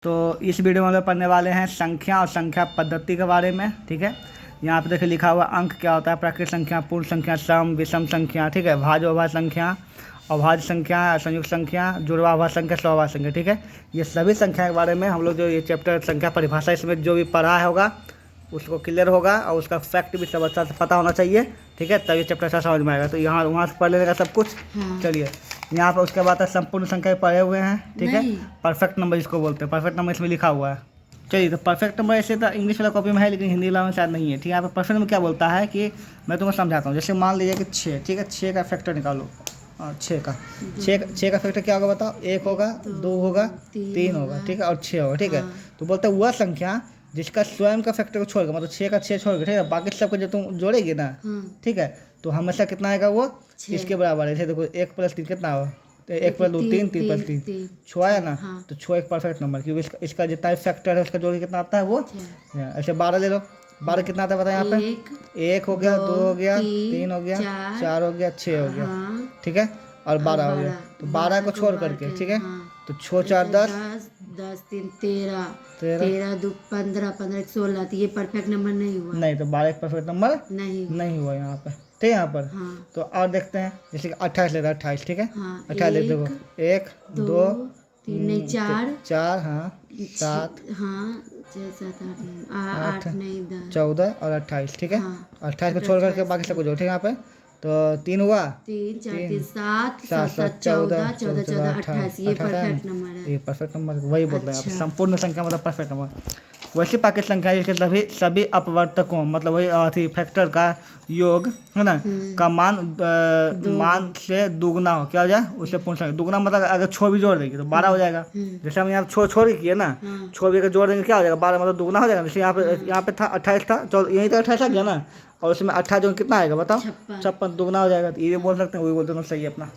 तो इस वीडियो में हम लोग पढ़ने वाले हैं संख्या और संख्या पद्धति के बारे में। ठीक है, यहाँ पे देखिए लिखा हुआ अंक क्या होता है, प्राकृत संख्या, पूर्ण संख्या, सम विषम संख्या, ठीक है, भाज्य अभाज्य संख्या, अभाज्य संख्या, संयुक्त संख्या, जुड़वा अभाज्य संख्या, स्वभाज्य संख्या। ठीक है, ये सभी संख्या के बारे में हम लोग जो ये चैप्टर संख्या परिभाषा इसमें जो भी पढ़ा होगा उसको क्लियर होगा और उसका फैक्ट भी सब अच्छा से पता होना चाहिए। ठीक है, तभी चैप्टर अच्छा समझ में आएगा। तो यहाँ वहाँ से पढ़ लेने का सब कुछ। चलिए यहाँ पर उसके बाद संपूर्ण संख्या पढ़े हुए हैं। ठीक है, परफेक्ट नंबर जिसको बोलते हैं, परफेक्ट नंबर इसमें लिखा हुआ है। चलिए, तो परफेक्ट नंबर ऐसे तो इंग्लिश वाला कॉपी में है लेकिन हिंदी वाला में शायद नहीं है। ठीक है, यहाँ पर परफेक्ट नंबर क्या बोलता है कि मैं तुम्हें समझाता हूँ। जैसे मान लीजिए कि 6, ठीक है, 6 का फैक्टर निकालो। 6 का फैक्टर क्या होगा बताओ? 1 होगा, 2 होगा, 3 होगा, ठीक है, और 6 होगा। ठीक है, तो बोलते हैं वह संख्या जिसका स्वयं का फैक्टर को छोड़कर, मतलब 6 का 6 छोड़कर, ठीक है, बाकी सबको जब तुम जोड़ेगी ना, ठीक है, तो हमेशा कितना आएगा वो इसके बराबर है। देखो 1 + 3 कितना होगा? 1 + 2 3, 3 + 3 6 आया ना। तो 6 एक परफेक्ट नंबर, क्योंकि इसका जितना फैक्टर है उसका जोड़ के कितना आता है वो। ऐसे 12 ले लो, 12 कितना आता है बताओ? यहाँ पे 1 हो गया, 2 हो गया, 3 हो गया, 4 हो गया, 6 हो गया, ठीक है, और 12 हो गया। तो 12 को छोड़ करके, ठीक है, तो 6 4 10 10 3 13 13 2 15 15 16। तो ये परफेक्ट नंबर नहीं हुआ। नहीं, तो 12 एक परफेक्ट नंबर नहीं हुआ यहाँ पे। ठीक है, यहाँ पर तो और देखते हैं। जैसे कि 28 लेता है, 28, ठीक है, 28 ले देखो, 1 2 3 नहीं 4 4, हाँ 7, 6 7 8 नहीं 10 14 और 28, ठीक है। 28 को छोड़ करके बाकी सबको जोड़, ठीक है। यहाँ पे तो 3 हुआ, 3 4 3 7 7 7 14 14 14 28। ये परफेक्ट नंबर है। ये परफेक्ट नंबर वही बोल रहे हैं। संपूर्ण संख्या मतलब परफेक्ट नंबर। वैसे प्राकृत संख्या जिसके सभी अपवर्तकों, मतलब वही फैक्टर का योग है ना, का मान से दुगना हो, क्या हो जाए उससे पूर्ण संख्या दुगना। मतलब अगर 6 भी जोड़ देंगे तो 12 हो जाएगा। जैसे हम यहाँ 6 छोड़ के किए ना, 6 भी अगर जोड़ देंगे क्या हो जाएगा? 12, मतलब दुगना हो जाएगा। जैसे यहाँ पे था 28 था, यहीं तक 28 आ गया ना, और उसमें 28 जो कितना आएगा बताओ? 56, दुगना हो जाएगा। तो ये बोल सकते हैं, वही बोलते हैं, सही है अपना।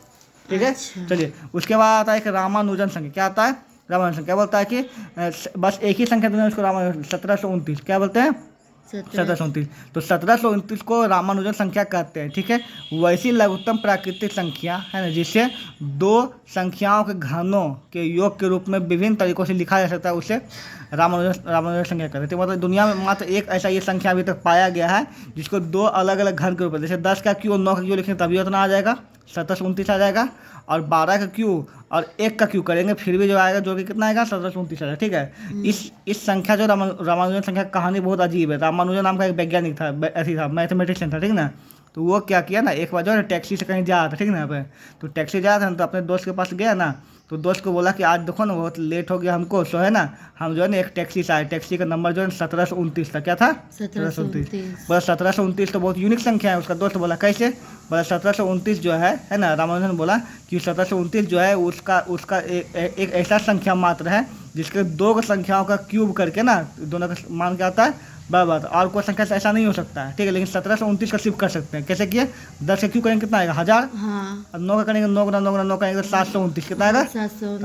ठीक है, चलिए उसके बाद आता है कि रामानुजन संख्या। क्या आता है? रामानुजन संख्या बोलता है कि बस एक ही संख्या दूंगा उसको रामानुजन, 1729। क्या बोलते हैं? 1729। तो 1729 को रामानुजन संख्या कहते हैं। ठीक है, वैसी लघुत्तम प्राकृतिक संख्या है ना, जिसे 2 संख्याओं के घनों के योग के रूप में विभिन्न तरीकों से लिखा जा सकता है, उसे रामानुजन संख्या कहते हैं। मतलब दुनिया में मात्र एक ऐसा ये संख्या अभी तक पाया गया है जिसको 2 अलग अलग घन के रूप में, जैसे 10 का क्यू और 9 का क्यू लिखेंगे तभी उतना आ जाएगा, 1729 आ जाएगा। और 12 का क्यू और 1 का क्यू करेंगे फिर भी जो आएगा, जो कि कितना आएगा? 1729 आएगा। ठीक है, इस संख्या जो रामानुजन संख्या कहानी बहुत अजीब है। रामानुजन नाम का एक वैज्ञानिक था, ऐसी था, मैथमेटिशियन था, ठीक ना। तो वो क्या किया ना, एक बार जो है टैक्सी से कहीं जा रहा था, ठीक ना, यहाँ पे तो टैक्सी जा रहा था तो अपने दोस्त के पास गया ना, तो दोस्त को बोला कि आज देखो ना बहुत लेट हो गया हमको, सो है ना हम जो है ना एक टैक्सी से आए, टैक्सी का नंबर जो है 1729 था। क्या था? 1729। बोला 1729 तो बहुत यूनिक संख्या है। उसका दोस्त बोला कैसे? बोला 1729 जो है ना, रामानुजन बोला कि 1729 जो है उसका एक ऐसा संख्या मात्र है जिसके 2 संख्याओं का क्यूब करके ना दोनों का मान क्या आता है? बराबर। और कोई संख्या से ऐसा नहीं हो सकता है। ठीक है, लेकिन 1729 का सिर्फ कर सकते हैं। कैसे किए? 10 का क्यों करेंगे कितना आएगा? 1000। और 9 का करेंगे 9 9 करेंगे तो 729 कितना आएगा?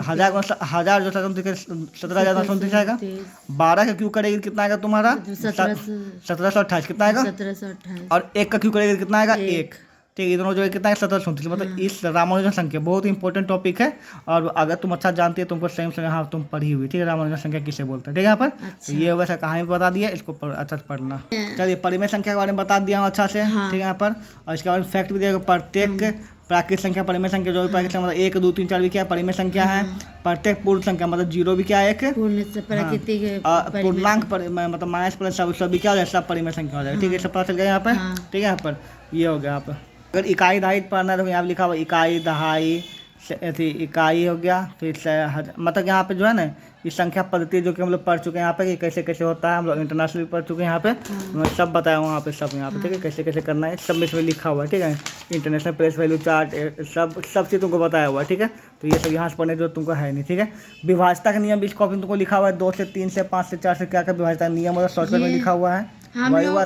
1000 जो 17,929 आएगा। 12 का क्यों करेगी कितना आएगा तुम्हारा? 1728 कितना आएगा? 1728। और 1 का क्यों करेगी कितना आएगा? 1। ठीक है, दोनों जो है कितना है? 1729। मतलब इस रामानुजन संख्या बहुत ही इंपॉर्टेंट टॉपिक है, और अगर तुम अच्छा जानती है तुमको सेम से हाँ तुम पढ़ी हुई। ठीक है, रामानुजन संख्या किसे बोलते हैं। ठीक है, यहाँ पर तो ये वैसा कहानी बता दिया, इसको अच्छा से पढ़ना। चलिए, परिमेय संख्या के बारे में बता दिया हूँ अच्छा से। ठीक है, यहाँ पर और इसके बारे में फैक्ट भी दिया। प्रत्येक प्राकृतिक संख्या परिमेय संख्या, जो भी प्राकृतिक संख्या मतलब 1 2 3 4 भी क्या परिमेय संख्या है। प्रत्येक पूर्ण संख्या मतलब 0 भी क्या है? एक पूर्णांक मतलब माइनस प्लस सब भी क्या हो जाएगा? सब परिमेय संख्या हो जाएगा। ठीक है, सब पता चल गया यहाँ पर। ठीक है, यहाँ पर ये हो गया। यहाँ पर अगर इकाई दहाई पढ़ना है तो यहाँ लिखा हुआ इकाई दहाई, इकाई हो गया, फिर मतलब यहाँ पे जो है ना इस संख्या पद्धति जो कि हम लोग पढ़ चुके हैं यहाँ पे कि कैसे कैसे होता है। हम लोग इंटरनेशनल भी पढ़ चुके हैं यहाँ पे, मैं सब बताया हूँ वहाँ पे सब यहाँ पे। ठीक है, कैसे कैसे करना है सब में इसमें लिखा हुआ है। ठीक है, इंटरनेशनल प्लेस वैल्यू चार्ट सब चीज़ तुमको बताया हुआ है। ठीक है, तो ये सब यहाँ से पढ़ने जो तुमको है नहीं। ठीक है, विभाजता का नियम भी इस कॉपी में तुमको लिखा हुआ है, 2 से 3 से 5 से 4 से क्या क्या विभाजता नियम और शॉर्टकट में लिखा हुआ है। हम लोग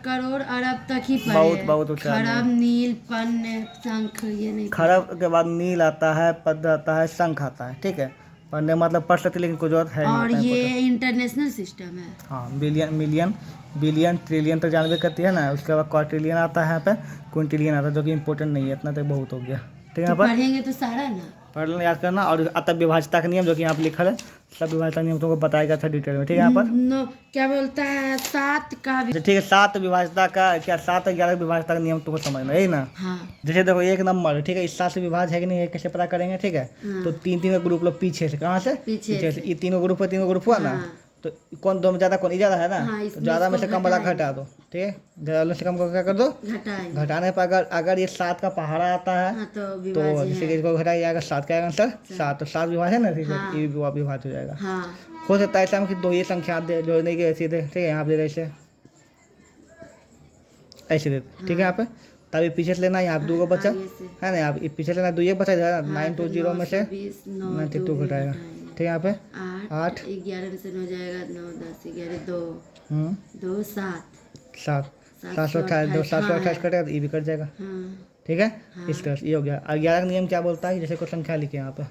करोड़ अरब तक ही पढ़े। बहुत खरब नील पन्न शंख ये नहीं। खरब के बाद नील आता है, पद आता है, शंख आता है। ठीक है, पढ़ने मतलब पढ़ सकते लेकिन कोई जरूरत है और नहीं। ये इंटरनेशनल सिस्टम है। हाँ, बिलियन ट्रिलियन तक जानवे करती है ना। उसके बाद क्वार्टिलियन आता है, यहाँ पे क्विंटिलियन आता है, जो कि इंपॉर्टेंट नहीं है इतना, तो बहुत हो गया। ठीक है, पढ़ेंगे तो सारा ना। पढ़ लेना, याद करना। और आता विभाज्यता का नियम जो कि यहाँ पर लिखा है, सब विभाज्यता नियम तुमको बताएगा था डिटेल में, ठीक है। यहाँ पर नो क्या बोलता है 7 का ठीक है, 7 विभाज्यता का क्या 7 और 11 विभाज्यता का नियम तुमको समझना है ना। हाँ जैसे देखो 1 नंबर, ठीक है, इस 7 से विभाज्य है कि नहीं, ये कैसे पता करेंगे, ठीक है। तो 3 का ग्रुप लो पीछे से, कहाँ से, पीछे से। ये तीनों ग्रुप हुआ ना, हाँ। तो कौन दो में ज़्यादा, कौन ज़्यादा है ना, हाँ, तो इसमें ज़्यादा में से इसको कम वाला घटाएंगे। घटा दो, ठीक है। ज़्यादा से कम को क्या कर दो, घटाएंगे। घटाने पर अगर ये 7 का पहाड़ा आता है हाँ तो तो विभाज्य जैसे कि है। इसको घटाया जाएगा 7 का आंसर 7, तो 7 विभाज्य है ना, ठीक है, हाँ। ये भी विभाज्य हो जाएगा। हाँ हो सकता है ऐसा हम कि 2 ही संख्या दे जोड़ने की सीधे, ठीक है, यहाँ पे ऐसे ऐसे दे, ठीक है। यहाँ पे तभी पीछे से लेना, यहाँ पे 2 को बचा आगे से। है ना, यहाँ पे पीछे से लेना 2 ये बचा जाएगा, 920 में से 92 92 घटाएगा, ठीक है। यहाँ पे 8 11 में से 9 जाएगा, 9 10 11 2 2 7 7 728 2 728 कटेगा तो ये भी कट जाएगा, हाँ ठीक है। इस तरह से ये हो गया। और 11 का नियम क्या बोलता है, जैसे कोई संख्या लिखे यहाँ पे,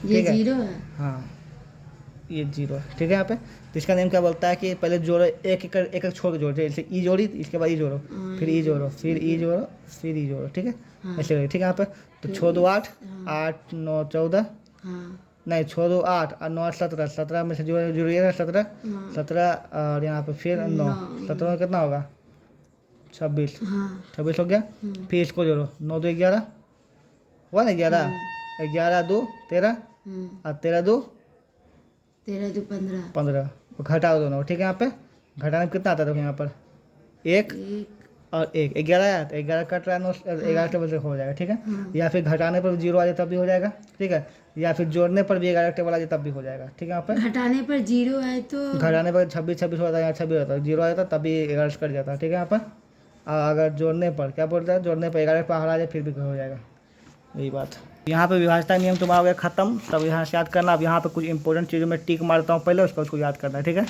ये ठीक है। 0 है। हाँ ये 0 है, ठीक है। यहाँ पे तो इसका नियम क्या बोलता है कि पहले जोड़ो, एक एक छोड़ के जोड़ो, जैसे ई जोड़ी, इसके बाद ई जोड़ो, फिर ई जोड़ो, फिर ई जोड़ो, फिर ई जोड़ो, ठीक है, ऐसे करिए, ठीक है। यहाँ पे तो 6 2 8 8 9 14 हाँ नहीं 6 2 8 और 9 17 17 में से जोड़िएगा 17 17 और यहाँ पे फिर 9 17 में कितना होगा 26 हाँ 26 हो गया। फिर इसको जोड़ो, 9 2 11 हुआ ना, 11 11 2 13 और 13 2 13 2 15 15 घटाओ दोनों, ठीक है। यहाँ पे घटाने में कितना आता है, देखो यहाँ पर 1 1 और 1 11 आया, तो 11 कट रहा है 9 11 टेबल से हो जाएगा, ठीक है। या फिर घटाने पर 0 आ जाए तब भी हो जाएगा, ठीक है। या फिर जोड़ने पर भी 11 टेबल आ जाए तब भी हो जाएगा, ठीक है। यहाँ पे घटाने पर 0 है तो घटाने पर 26 26 होता है, यहाँ 26 होता है, 0 आ जाता है तभी 11 कट जाता है, ठीक है। यहाँ पर अगर जोड़ने पर क्या बोलता है, जोड़ने पर 11 पहाड़ आ जाए फिर भी हो जाएगा, यही बात। यहाँ पे विभाज्यता नियम तुम्हारा हो गया खत्म, तब यहाँ से याद करना। अब यहाँ पे कुछ इंपॉर्टेंट चीज़ों में टिक मारता हूँ पहले, उसको याद करना है, ठीक है।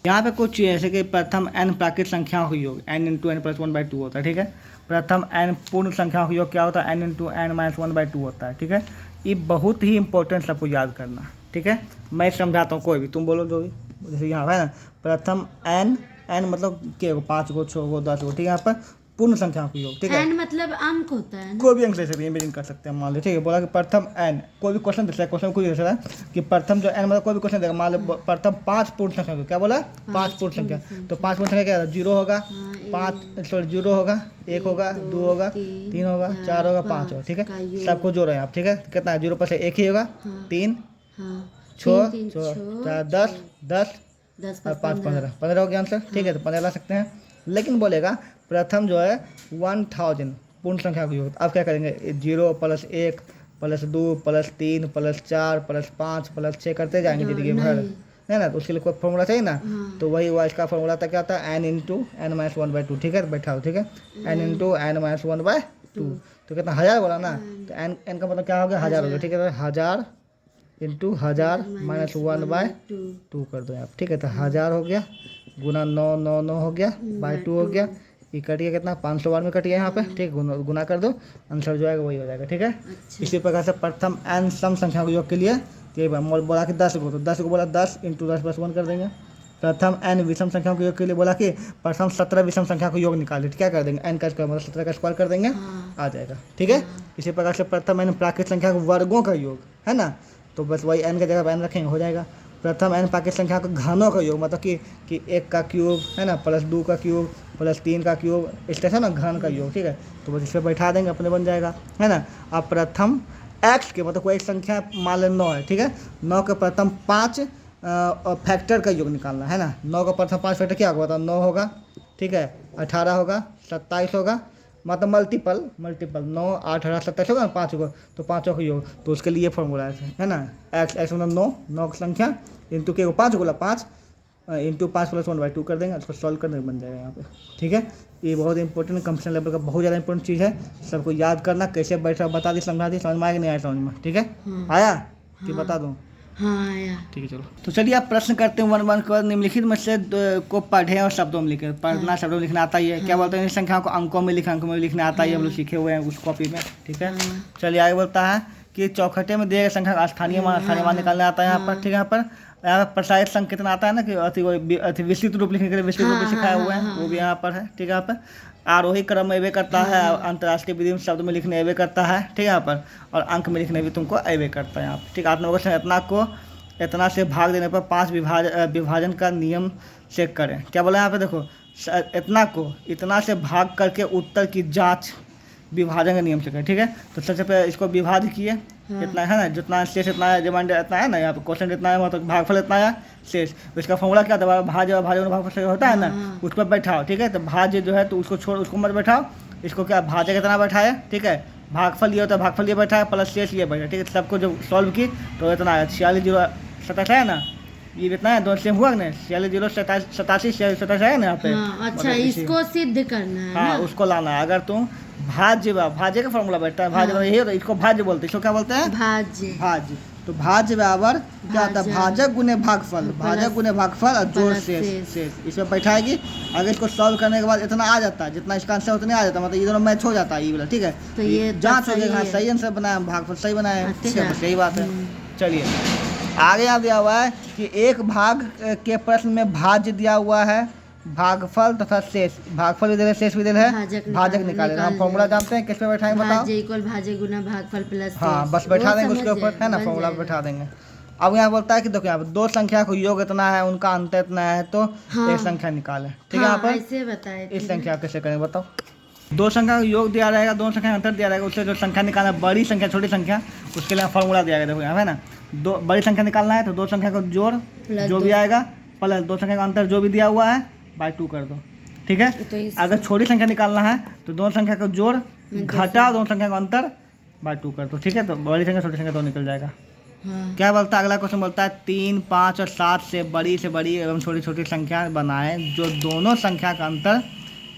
यहाँ पे कुछ चीज़ जैसे कि प्रथम n प्राकृत संख्याओं का योग n इंटू n प्लस 1/2 होता है, ठीक है। प्रथम n पूर्ण संख्याओं का योग क्या होता है, n इंटू n माइनस 1/2 होता है, ठीक है। ये बहुत ही इंपॉर्टेंट सबको याद करना, ठीक है। मैं समझाता हूँ, कोई भी तुम बोलो जो भी, जैसे यहाँ है ना प्रथम n मतलब क्या 5 गो 6 गो 10 गो, ठीक है। यहाँ पर पूर्ण संख्याओं का योग, ठीक है। n मतलब अंक होता है ना? कोई भी अंक ले सकते हैं, मीनिंग कर सकते हैं, मान लो, ठीक है। बोला कि प्रथम n, कोई भी क्वेश्चन दे सकता है, क्वेश्चन कुछ दे सकता है कि प्रथम जो n मतलब कोई भी क्वेश्चन देगा, मान लो प्रथम 5 पूर्ण संख्या, क्या बोला 5 पूर्ण संख्या, तो 5 पूर्ण संख्या क्या है, 0 होगा, 5 सॉरी 0 होगा, 1 होगा, 2 होगा, 3 होगा, 4 होगा, 5 होगा, ठीक है। सबको जोड़ो आप, ठीक है। कितना है 0 पर से 1 ही होगा, 3 6 4 10 10 और 5 15 15 हो गया आंसर, ठीक है। तो 15 ला सकते हैं, लेकिन बोलेगा प्रथम जो है 1000 पूर्ण संख्या का योग। अब क्या करेंगे, 0 + 1 + 2 + 3 + 4 + 5 + 6 करते जाएंगे जिंदगी भर, है ना। तो उसके लिए कोई फॉर्मूला चाहिए ना, तो वही हुआ इसका फॉर्मूला था, क्या था, n इंटू n माइनस 1/2, ठीक है। बैठाओ, ठीक है, n इंटू n माइनस 1/2, तो कितना 1000 बोला ना, तो n का मतलब क्या हो गया 1000 हो गया, ठीक है। 1000 इंटू 1000 माइनस 1/2 कर दो आप, ठीक है। तो 1000 हो गया गुना 9 9 9 हो गया बाई 2 हो गया, ये कट गया कितना 500 बार में कट गया यहाँ पे, ठीक, गुना कर दो, आंसर जो आएगा वही हो जाएगा, ठीक है। इसी प्रकार से प्रथम n सम संख्या के योग के लिए ये बोला कि 10 को, तो 10 को बोला 10 इंटू 10 + 1 कर देंगे। प्रथम n विषम संख्याओं के योग के लिए बोला कि प्रथम 17 विषम संख्या को योग निकाले, क्या कर देंगे, n का स्क्वायर मतलब 17 का स्क्वायर कर देंगे, आ जाएगा, ठीक है। इसी प्रकार से प्रथम n प्राकृत संख्या के वर्गों का योग है ना, तो बस वही n की जगह पर n रखेंगे, हो जाएगा। प्रथम n प्राकृत संख्या के घनों का योग मतलब कि 1 का क्यूब है ना, + 2 का क्यूब + 3 का क्यूब, इस तरह से ना घन का योग, ठीक है। तो बस इसे बैठा देंगे, अपने बन जाएगा, है ना। अब प्रथम x के मतलब कोई एक संख्या मान लें 9 है, ठीक है। 9 के प्रथम 5 फैक्टर का योग निकालना है ना। 9 का प्रथम 5 फैक्टर क्या होगा, बताओ, 9 होगा, ठीक है, 18 होगा, 27 होगा, मतलब मल्टीपल 9 8 18 27 होगा ना, 5 होगा, तो 5 का योग, तो उसके लिए फॉर्मूला है ना, x मतलब 9 की संख्या इंटू के 5 बोला 5 इंटू 5 + 1/2 कर देंगे, उसको सॉल्व करने बन जाएगा यहाँ पे, ठीक है। ये बहुत इंपॉर्टेंट कंप्यूटर लेवल का बहुत ज़्यादा इंपॉर्टेंट चीज़ है, सबको याद करना। कैसे बैठा बता दी, समझा दी, समझ में आया कि नहीं आया समझ में, ठीक है। आया कि बता दूँ, हाँ आया, ठीक है। चलो तो चलिए आप प्रश्न करते हैं 1 के बाद निम्नलिखित में से को पढ़ें और शब्दों में लिखें। पढ़ना शब्दों में लिखना आता ही है, क्या बोलते हैं, इन संख्याओं को अंकों में लिखना आता ही है, हम लोग सीखे हुए हैं उस कॉपी में, ठीक है। चलिए आगे बोलता है कि चौखटे में दिए गए संख्या का स्थानीय मान निकालने आता है यहाँ पर। ठीक है, यहाँ पर प्रसारित संकेतन आता है ना कि अति विस्तृत रूप लिखने के लिए विस्तृत रूप सिखाया हुआ है, वो भी यहाँ पर है। ठीक है, यहाँ पर आरोही क्रम में एवे करता है, अंतर्राष्ट्रीय विधि में शब्द में लिखने एवे करता है। ठीक है, यहाँ पर और अंक में लिखने भी तुमको एवे करता है यहाँ पर। ठीक है, 8 नंबर क्वेश्चन, इतना से भाग देने पर 5 विभाजन का नियम चेक करें। क्या बोला यहाँ पे, देखो इतना से भाग करके उत्तर की जांच विभाजन का नियम से करें। ठीक है, तो सबसे पहले इसको विभाजित किए, इतना है ना, जितना शेष इतना है, डिमांड इतना है ना, यहाँ पे क्वेश्चन इतना है, मतलब भागफल इतना है, शेष। इसका फॉर्मूला क्या था, भाज्य होता है ना, उस पर बैठाओ। ठीक है, तो भाज्य जो है तो उसको छोड़, उसको मत बैठाओ, इसको क्या भाज्य कितना बैठाए। ठीक है, भागफल ये होता है, भागफल ये बैठा है प्लस शेष ये बैठा। ठीक है, सबको जब सॉल्व की तो इतना है 46,027 है ना, ये इतना है, दोनों सेम हुआ ना, 46,087 है ना यहाँ पे। अच्छा, इसको सिद्ध करना है। हाँ, उसको लाना है। अगर तुम भाज्य का फॉर्मूला बैठता है, भाज्य यही होता है, इसको भाज्य बोलते हैं। इसको क्या बोलते हैं, भाज्य। तो भाज्य बराबर क्या होता है, भाजक गुने भागफल, और जोड़ शेष। इसमें बैठाएगी। अगर इसको सॉल्व करने के बाद इतना आ जाता है, जितना इसका आंसर उतना आ जाता है, मतलब ये दोनों मैच हो जाता है, ये वाला। ठीक है, तो ये जांच हो जाएगा, सही आंसर बनाया, भागफल सही बनाया। ठीक है, सही बात है। चलिए आगे यहाँ दिया हुआ है कि एक भाग के प्रश्न में भाज्य दिया हुआ है, भागफल तथा शेष, भागफल भी दे रहे, शेष भी दे रहे हैं, भाजक निकाले। हम फॉर्मूला जानते हैं, किस पे बैठाएंगे बताओ, भाज्य गुना भागफल प्लस। हाँ, बस बैठा देंगे उसके ऊपर, है ना, फॉर्मूला बैठा देंगे। अब यहाँ बोलता है कि देखो यहाँ पर 2 संख्या को योग इतना है, उनका अंतर इतना है, तो एक संख्या निकाले। ठीक है, यहाँ पर इस संख्या कैसे करेंगे बताओ। 2 संख्या का योग दिया रहेगा, 2 संख्या का अंतर दिया रहेगा, उससे जो संख्या निकालना, बड़ी संख्या छोटी संख्या, उसके लिए फॉर्मूला दिया गया। देखो यहाँ है ना, बड़ी संख्या निकालना है तो 2 संख्या का जोड़ जो भी आएगा प्लस 2 संख्या का अंतर जो भी दिया हुआ है बाय 2 कर दो। ठीक है, अगर छोटी संख्या निकालना है तो 2 संख्या का जोड़ घटा 2 संख्या का अंतर बाय 2 कर दो। ठीक है, तो बड़ी संख्या छोटी संख्या 2 निकल जाएगा। क्या बोलता है अगला क्वेश्चन, बोलता है 3, 5 और 7 से बड़ी एवं छोटी छोटी संख्या बनाएं जो दोनों संख्या का अंतर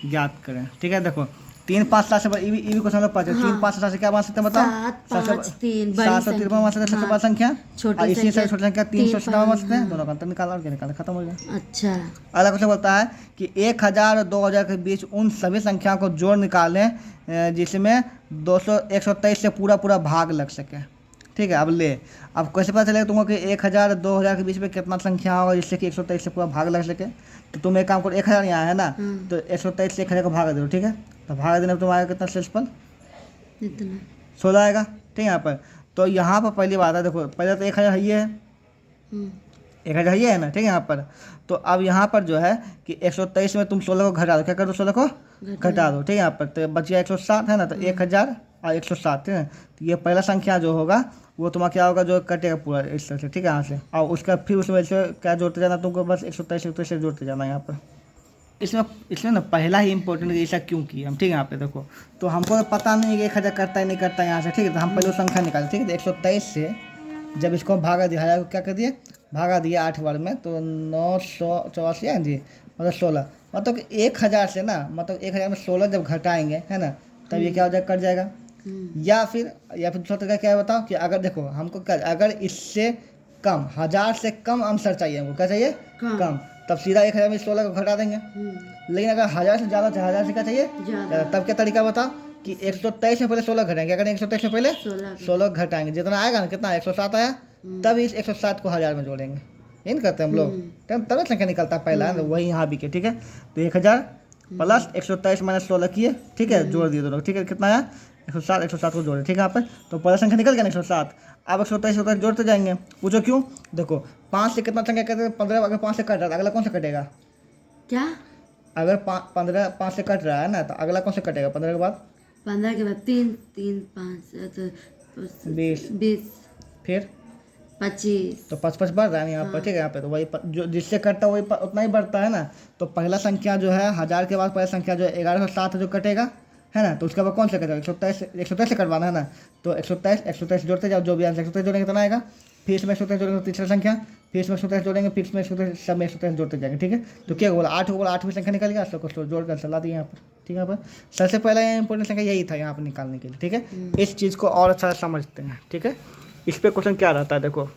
ज्ञात करें। ठीक है, देखो 3, 5, 7 से ये भी क्वेश्चन लोग पढ़ते हैं। 3, 5 7 से क्या बन सकते हैं बताओ, 753 बन सकते हैं, सबसे बड़ी संख्या, और इसी से छोटी संख्या 357 बन सकते हैं। दोनों का अंतर निकाला और क्या निकाला, खत्म हो गया। अच्छा, अगला क्वेश्चन बोलता है कि 1000 और 2000 के बीच उन सभी संख्याओं को जोड़ निकालें जिसमें 123 से पूरा भाग लग सके। ठीक है, अब कैसे पता चलेगा तुमको कि 1000 और 2000 के बीच में कितना संख्या होगा जिससे कि 123 से पूरा भाग लग सके। तो तुम एक काम करो, 1000 यहाँ है ना, तो 123 से 1000 को भाग दो। ठीक है, तो भाग देने पर तुम्हारा कितना शेषफल 16 आएगा। ठीक है, यहाँ पर तो यहाँ पर पहली बात है, देखो पहले तो 1000 है, 1000 है ना। ठीक है, यहाँ पर तो अब यहाँ पर जो है कि 123 में तुम 16 को घटा दो, क्या कर दो, 16 को घटा दो। ठीक है, यहाँ पर तो बच गया 107 है ना, तो 1000 और 107। ठीक है, तो ये पहला संख्या जो होगा वो तुम्हारा क्या होगा, जो कटेगा पूरा इस तरह से। ठीक है, यहाँ से और उसका फिर उसमें से क्या जोड़ते जाना तुमको, बस 123 जोड़ते जाना यहाँ पर। इसमें ना पहला ही इंपॉर्टेंट ऐसा क्यों किया हम। ठीक है, यहाँ पे देखो तो हमको तो पता नहीं कि 1000 करता है नहीं करता यहाँ से। ठीक है, तो हम पहले वो संख्या निकाले। ठीक है, तो 123 से जब इसको भागा दिया, 1000 को क्या कर दिए, भागा दिया 8 बार में, तो 984 है जी, मतलब 16, मतलब कि 1000 से ना, मतलब 1000 में 16 जब घटाएंगे है ना, तब ये क्या हो जाएगा, कट जाएगा। या फिर दूसरा तरीका क्या है बताओ, कि अगर देखो हमको अगर इससे कम, 1000 से कम आंसर चाहिए, हमको क्या चाहिए, कम, तब सीधा 1000 में 16 को घटा देंगे। लेकिन अगर 1000 से ज़्यादा, 1000 से क्या चाहिए, तब क्या तरीका बताओ, कि 123 में पहले 16 घटाएंगे। क्या करेंगे, 123 में पहले 16 घटाएंगे, जितना आएगा ना, कितना 107 आया, तब इस 107 को 1000 में जोड़ेंगे। यही नहीं करते हम लोग, तब संख्या निकलता है पहला, वही यहाँ भी के। ठीक है, तो 1000 प्लस 123 माइनस 16 किए। ठीक है, जोड़ दिए दोनों। ठीक है, कितना आया, 107 को जोड़े। ठीक है, यहाँ पर तो पहला संख्या निकल गया 107। अब 123 जोड़ते जाएंगे। पूछो क्यों, देखो 5 से कितना संख्या कहते हैं, 15। अगर 5 से कट रहा है, अगला कौन से कटेगा, क्या, अगर 15 5 से कट रहा है ना, तो अगला कौन से कटेगा, 15 के बाद 3 3 5 20 फिर 25, तो 5 बढ़ रहा है यहाँ पर। ठीक है, यहाँ पे तो वही जो जिससे कटता है वही उतना ही बढ़ता है ना। तो पहला संख्या जो है 1000 के बाद पहला संख्या जो है 1107 जो कटेगा है ना, तो उसके बाद कौन सा कटेगा, 127 से कटवाना है ना, तो 127 जोड़ते जाओ, जो भी आंसर 127 जोड़ेंगे कितना आएगा, फिर इसमें 127 जोड़ेंगे तीसरा संख्या, फिर इसमें 127 जोड़ेंगे, फिर इसमें 127, सब में 127 जोड़ते जाएंगे। ठीक है, तो क्या बोला, 8 को बोला, 8वीं संख्या निकल गया, सबको जोड़ कर चला दिया यहाँ पर। ठीक है, यहाँ पर सबसे पहला इंपॉर्टेंट संख्या यही था यहाँ पर निकालने के लिए। ठीक है, इस चीज़ को और अच्छा समझते हैं। ठीक है, इस पर क्वेश्चन क्या रहता है, देखो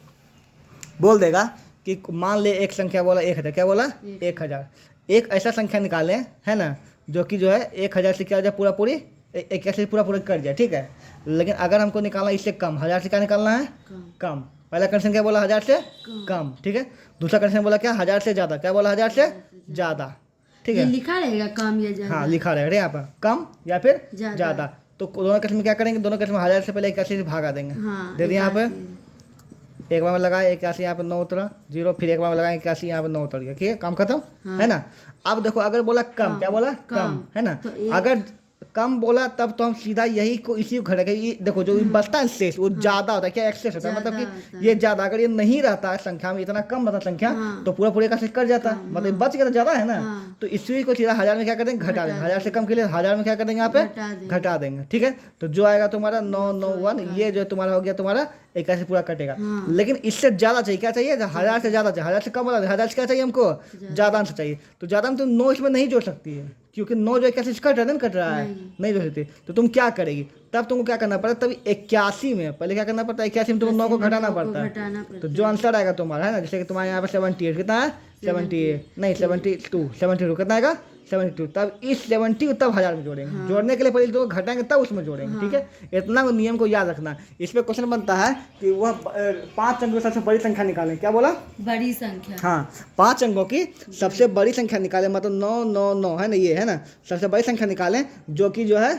बोल देगा कि मान ले एक संख्या बोला 1000, क्या बोला 1000, एक ऐसा संख्या निकालें है ना, जो कि जो है 1000 से क्या हो जाए, पूरी 81 पूरा पूरा कट जाए, ठीक है। लेकिन अगर हमको निकालना इससे कम, 1000 से क्या निकालना है, कम। पहला कंडीशन क्या बोला, 1000 से कम, ठीक है। दूसरा कंडीशन बोला क्या, 1000 से ज़्यादा, क्या बोला, 1000 से ज़्यादा, ठीक है। लिखा रहेगा कम या ज्यादा, हाँ लिखा रहेगा यहाँ पर कम या फिर ज़्यादा। तो दोनों केस में क्या करेंगे, दोनों केस में 1000 से पहले 81 से भागा देंगे। दे दिए यहाँ पे, एक बार में लगाए 81, यहाँ पे 9 उतरा 0, फिर एक बार में लगाए 81, यहाँ पे 9 उतर गया, ठीक है, काम खत्म, है ना। अब देखो अगर बोला कम, क्या बोला, कम, है ना। अगर कम बोला तब तो हम सीधा यही को इसी को घटेगा। ये देखो जो बचता है शेष वो ज्यादा होता है, क्या एक्सेस होता है, मतलब कि ये ज्यादा, अगर ये नहीं रहता है संख्या में, इतना कम रहता संख्या, तो पूरा पूरे का शेष कट जाता है, मतलब बच गया तो ज्यादा है ना। तो इसी को सीधा 1000 में क्या कर देंगे, घटा देंगे। 1000 से कम के लिए 1000 में क्या कर देंगे, यहाँ पे घटा देंगे, ठीक है। तो जो आएगा तुम्हारा 991, ये जो तुम्हारा हो गया तुम्हारा 81 पूरा कटेगा। लेकिन इससे ज्यादा चाहिए, क्या चाहिए, 1000 से ज्यादा चाहिए। 1000 से कम वाला 1000 से क्या चाहिए हमको, ज्यादा आंसर चाहिए। तो ज्यादा में तुम 9 इसमें नहीं जोड़ सकती है, क्योंकि 9 जो 81 कट रहा है, कट रहा है, नहीं जोड़ सकती। तो तुम क्या करेगी, तब तुमको क्या करना पड़ता है, तब 81 में पहले क्या करना पड़ता है, 81 में तुमको 9 को घटाना पड़ता है। तो जो आंसर आएगा तुम्हारा, है ना, जैसे कि तुम्हारे यहाँ पे 78 कितना है, 78 नहीं 72 कितना आएगा, 72। तब इस 70 तब 1000 में जोड़ेंगे। जोड़ने के लिए पहले तो घटाएंगे तब उसमें जोड़ेंगे, ठीक है। इतना नियम को याद रखना। इस पे क्वेश्चन बनता है कि वह 5 अंकों की सबसे बड़ी संख्या निकालें, क्या बोला, बड़ी संख्या, हाँ 5 अंकों की सबसे बड़ी संख्या निकालें, मतलब 999 है ना, ये है ना, सबसे बड़ी संख्या निकालें जो कि जो है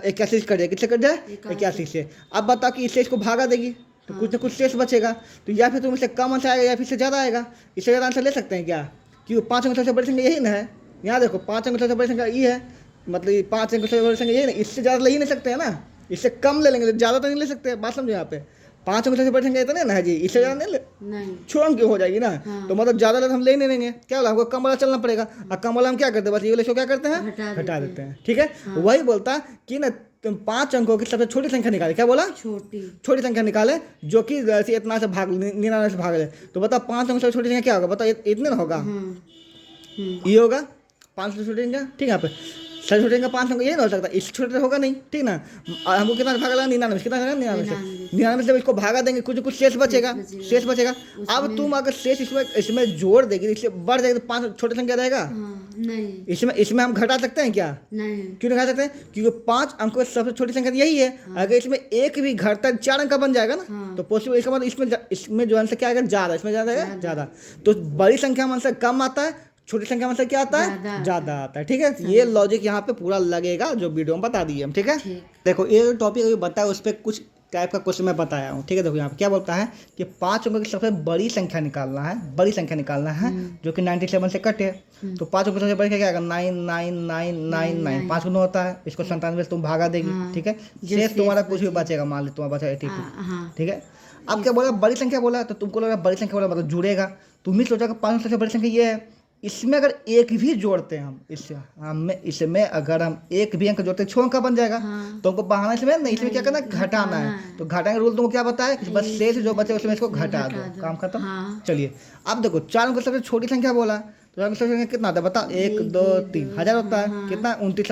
81 से कट जाए, किससे कट जाए, 81 से। अब बताओ कि इससे इसको भागा देगी तो कुछ ना कुछ शेष बचेगा। तो या फिर तुम इससे कम आंसर आएगा या फिर इससे ज़्यादा आएगा। इससे ज़्यादा आंसर ले सकते हैं क्या, क्योंकि 5 अंक सबसे बड़ी संख्या यही ना है। यहाँ देखो 5 अंक सबसे बड़ी संख्या ये है, मतलब 5 अंक सबसे बड़ी संख्या यही ना, इससे ज़्यादा ले ही नहीं सकते हैं ना, इससे कम ले लेंगे, ज़्यादा तो नहीं ले सकते। बात समझो, यहाँ पे 5 अंक सबसे बड़ी संख्या इतना ना है जी, इससे ज़्यादा नहीं 6 अंक हो जाएगी ना। तो मतलब ज़्यादा ले हम ले नहीं लेंगे, क्या बोला, हमको कम वाला चलना पड़ेगा। और कम वाला हम क्या करते हैं, बस ये वाले शो क्या करते हैं, घटा देते हैं, ठीक है। वही बोलता कि ना तुम 5 अंकों की सबसे छोटी संख्या निकाले, क्या बोला, छोटी संख्या निकाले जो कि इतना से भाग 99 से भाग ले। तो बताओ 5 अंकों से छोटी संख्या क्या होगा, बताओ, इतने ना होगा, ये होगा 5 से छोटी संख्या, ठीक है। यहाँ पे सर छोटे का 5 अंक ये ना हो सकता, इस छोटे होगा नहीं, ठीक ना। हमको कितना भागा लगा, 99, कितना लगा, 99 से। 99 से इसको भागा देंगे, कुछ कुछ शेष बचेगा, शेष बचेगा। अब तुम अगर शेष इसमें जोड़ देगी, इससे बढ़ जाएगी तो 5 छोटी संख्या रहेगा नहीं। इसमें हम घटा सकते हैं क्या, नहीं। क्यों नहीं घटा सकते हैं, क्योंकि 5 अंकों सबसे छोटी संख्या यही है। अगर इसमें एक भी घटता है 4 अंक का बन जाएगा ना, तो पॉसिबल, इसका मतलब इसमें जो आंसर क्या आएगा, ज़्यादा, इसमें ज़्यादा आएगा, ज़्यादा। तो बड़ी संख्या में आंसर कम आता है, छोटी संख्या में आंसर क्या आता है, ज़्यादा आता है, ठीक है। ये लॉजिक यहाँ पे पूरा लगेगा जो वीडियो में बता दिए हम, ठीक है। देखो ये टॉपिक अभी बताया, उस पर कुछ टाइप का क्वेश्चन मैं बताया हूँ, ठीक है। देखो यहाँ पे क्या बोलता है कि 5 अंकों की सबसे बड़ी संख्या निकालना है, बड़ी संख्या निकालना है जो कि 97 से कटे। तो 5 अंकों की सबसे बड़ी क्या आएगा, 99999, 5 गुना होता है, इसको 97 से तुम भागा देगी, ठीक है। शेष तुम्हारा कुछ भी बचेगा, मान लो तुम्हारा बचा 82, ठीक है। अब क्या बोला, बड़ी संख्या बोला, तो तुमको लगा बड़ी संख्या बोला मतलब जुड़ेगा। तुम ही सोचा कि 5 सबसे बड़ी संख्या ये है, इसमें अगर एक भी जोड़ते हैं हम, इसमें अगर हम एक भी अंक जोड़ते हैं 6 अंक का बन जाएगा। तो हमको बहाना इसमें नहीं, इसमें क्या करना है, घटाना है। तो घटाने का रूल तुमको क्या बताया कि बस शेष जो बचे उसमें इसको घटा दो, काम खत्म। चलिए अब देखो 4 अंक सबसे छोटी संख्या बोला, तो सबसे छोटी संख्या कितना आता है बताओ, 1 2 3 1000 होता है, कितना 29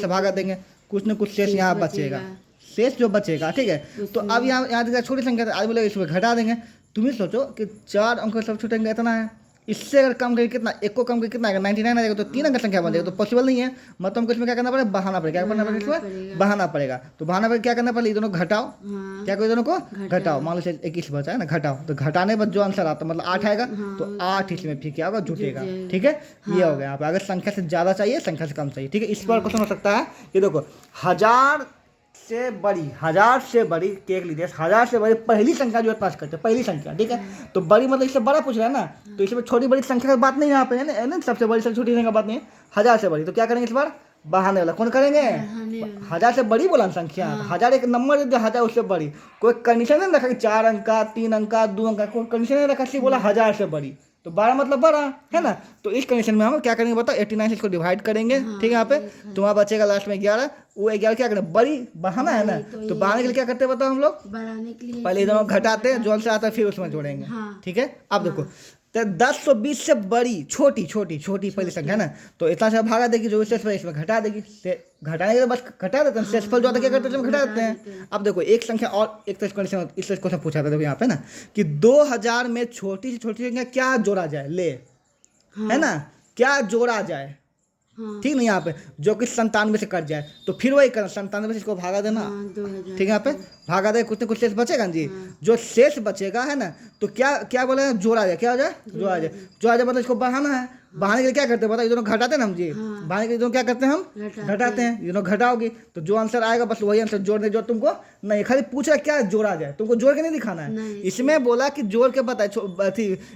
से भागा देंगे, कुछ न कुछ शेष यहाँ बचेगा, शेष जो बचेगा, ठीक है। तो अब यहाँ छोटी संख्या आज बोले इसमें घटा देंगे। तुम ही सोचो कि 4 अंक सबसे छोटी संख्या इतना है, इससे अगर कम करके कितना, एक को कम करके कितना आएगा, 99 आ जाएगा। तो 3 अंक संख्या बन जाएगा, तो पॉसिबल नहीं है। मतलब हमको इसमें क्या करना पड़ेगा, बहाना पड़ेगा, क्या करना पड़ेगा, इसमें बहाना पड़ेगा। तो बहाना पड़ेगा क्या करना पड़ेगा, दोनों घटाओ, क्या करो, दोनों को घटाओ। मान लो 21 बचा है ना, घटाओ। तो घटाने पर जो आंसर आता मतलब 8 आएगा, तो 8 इसमें फिर क्या होगा, जुटेगा, ठीक है। ये हो गया। अगर संख्या से ज़्यादा चाहिए, संख्या से कम चाहिए, ठीक है। इस पर क्वेश्चन हो सकता है कि देखो 1000 से बड़ी केक लीजिए, 1000 से बड़ी पहली संख्या जो है पास करते हैं, पहली संख्या, ठीक है। तो बड़ी मतलब इससे बड़ा पूछ रहा है ना, तो इसमें छोटी बड़ी संख्या की बात नहीं यहाँ पे है ना, सबसे बड़ी से छोटी संख्या बात नहीं है, 1000 से बड़ी। तो क्या करेंगे इस बार, बहाने वाला कौन करेंगे, 1000 से बड़ी बोला संख्या, 1000 एक नंबर जो 1000 उससे बड़ी। कोई कंडीशन नहीं रखा कि 4 अंक का, 3 अंक का, 2 अंक का, कोई कंडीशन नहीं रखा, सिर्फ बोला 1000 से बड़ी। तो 12 मतलब बड़ा है ना। तो इस कंडीशन में हम क्या करेंगे बताओ, 89 से इसको डिवाइड करेंगे, ठीक है। यहाँ पे तुम्हारा बचेगा लास्ट में 11, वो 11 क्या करें, बड़ी बहाना है ना। तो बहाने के लिए क्या करते हैं बताओ हम लोग, पहले दोनों घटाते हैं, जो आंसर आता है फिर उसमें जोड़ेंगे, ठीक है। अब देखो तो 10 से 20 से बड़ी छोटी पहली संख्या है ना, तो इतना से भागा देगी, जो शेषफल इसमें घटा देगी। घटाने के बस घटा देते हैं, शेषफल जो आता है क्या करते हैं, घटा देते हैं। अब देखो एक संख्या और एक कंडीशन इस क्वेश्चन पूछा था, देखो यहाँ पे ना कि 2000 में छोटी से छोटी संख्या क्या जोड़ा जाए, ले है ना, क्या जोड़ा जाए, हाँ। ठीक ना, यहाँ पे जो कि 97 से कट जाए तो फिर वही करना, 97 से इसको भागा देना। हाँ, 2000। ठीक है, यहाँ पे भागा दे, कुछ न कुछ शेष बचेगा ना जी। हाँ। जो शेष बचेगा है ना, तो क्या क्या बोले, जोड़ा जाए, क्या हो जाए, जोड़ा जाए। जोड़ा जाए मतलब इसको बढ़ाना है। बढ़ाने के लिए क्या करते हैं पता है, ये दोनों घटाते हैं ना हम जी। हाँ। बढ़ाने के लिए दोनों क्या करते हैं हम, घटाते हैं। ये दोनों घटाओगे तो जो आंसर आएगा बस वही आंसर जोड़ने, जो तुमको नहीं, खाली पूछ रहा क्या जोड़ा जाए, तुमको जोड़ के नहीं दिखाना है। नहीं। इसमें बोला कि जोड़ के बताए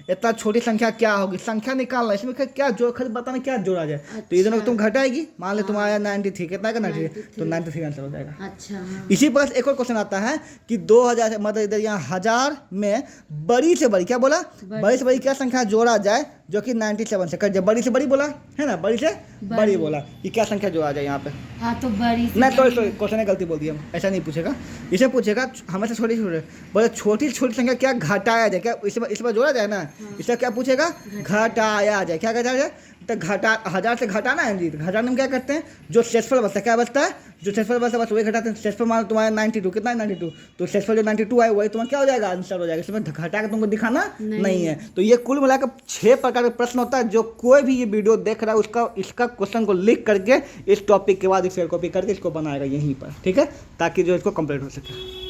इतना छोटी संख्या क्या होगी, संख्या निकालना, इसमें क्या जोड़, खाली बताना क्या जोड़ा जाए। तो ये दोनों तुम घटाएगी, मान ले तुम्हारा 93 कितना का 93, तो 93 आंसर हो जाएगा। अच्छा, हाँ। इसी पर एक और क्वेश्चन आता है कि 2000 मतलब इधर यहाँ 1000 में बड़ी से बड़ी, क्या बोला, बड़ी से बड़ी क्या संख्या जोड़ा जाए जो कि 97 से कट जाए। बड़ी से बड़ी बोला है ना, बड़ी से बड़ी बोला, कि क्या संख्या जोड़ा जाए यहाँ पे। हाँ, तो बड़ी से नहीं सॉरी क्वेश्चन ने गलती बोल दी, हम ऐसा नहीं पूछेगा। इसे पूछेगा हमेशा छोटी छोटी, बोले छोटी छोटी संख्या क्या घटाया जाए, क्या इस बार जोड़ा जाए ना। इसका क्या पूछेगा, घटाया जाए, क्या घटाया जाए, तो घटा 1000 से घटाना है जी। घटाने में क्या करते हैं, जो शेषफल बचता है, क्या बचता है, जो शेषफल बचता है बस वही घटाते हैं। शेषफल मान तुम्हारा 92 कितना है, 92, तो शेषफल जो 92 है वही तुम्हारा क्या हो जाएगा, आंसर हो जाएगा। इसमें घटा के तुमको दिखाना नहीं है। तो ये कुल मिलाकर 6 प्रकार का प्रश्न होता है। जो कोई भी ये वीडियो देख रहा है उसका इसका क्वेश्चन को लिख करके इस टॉपिक के बाद फेयर कॉपी करके इसको बनाएगा यहीं पर, ठीक है, ताकि जो इसको कंप्लीट हो सके।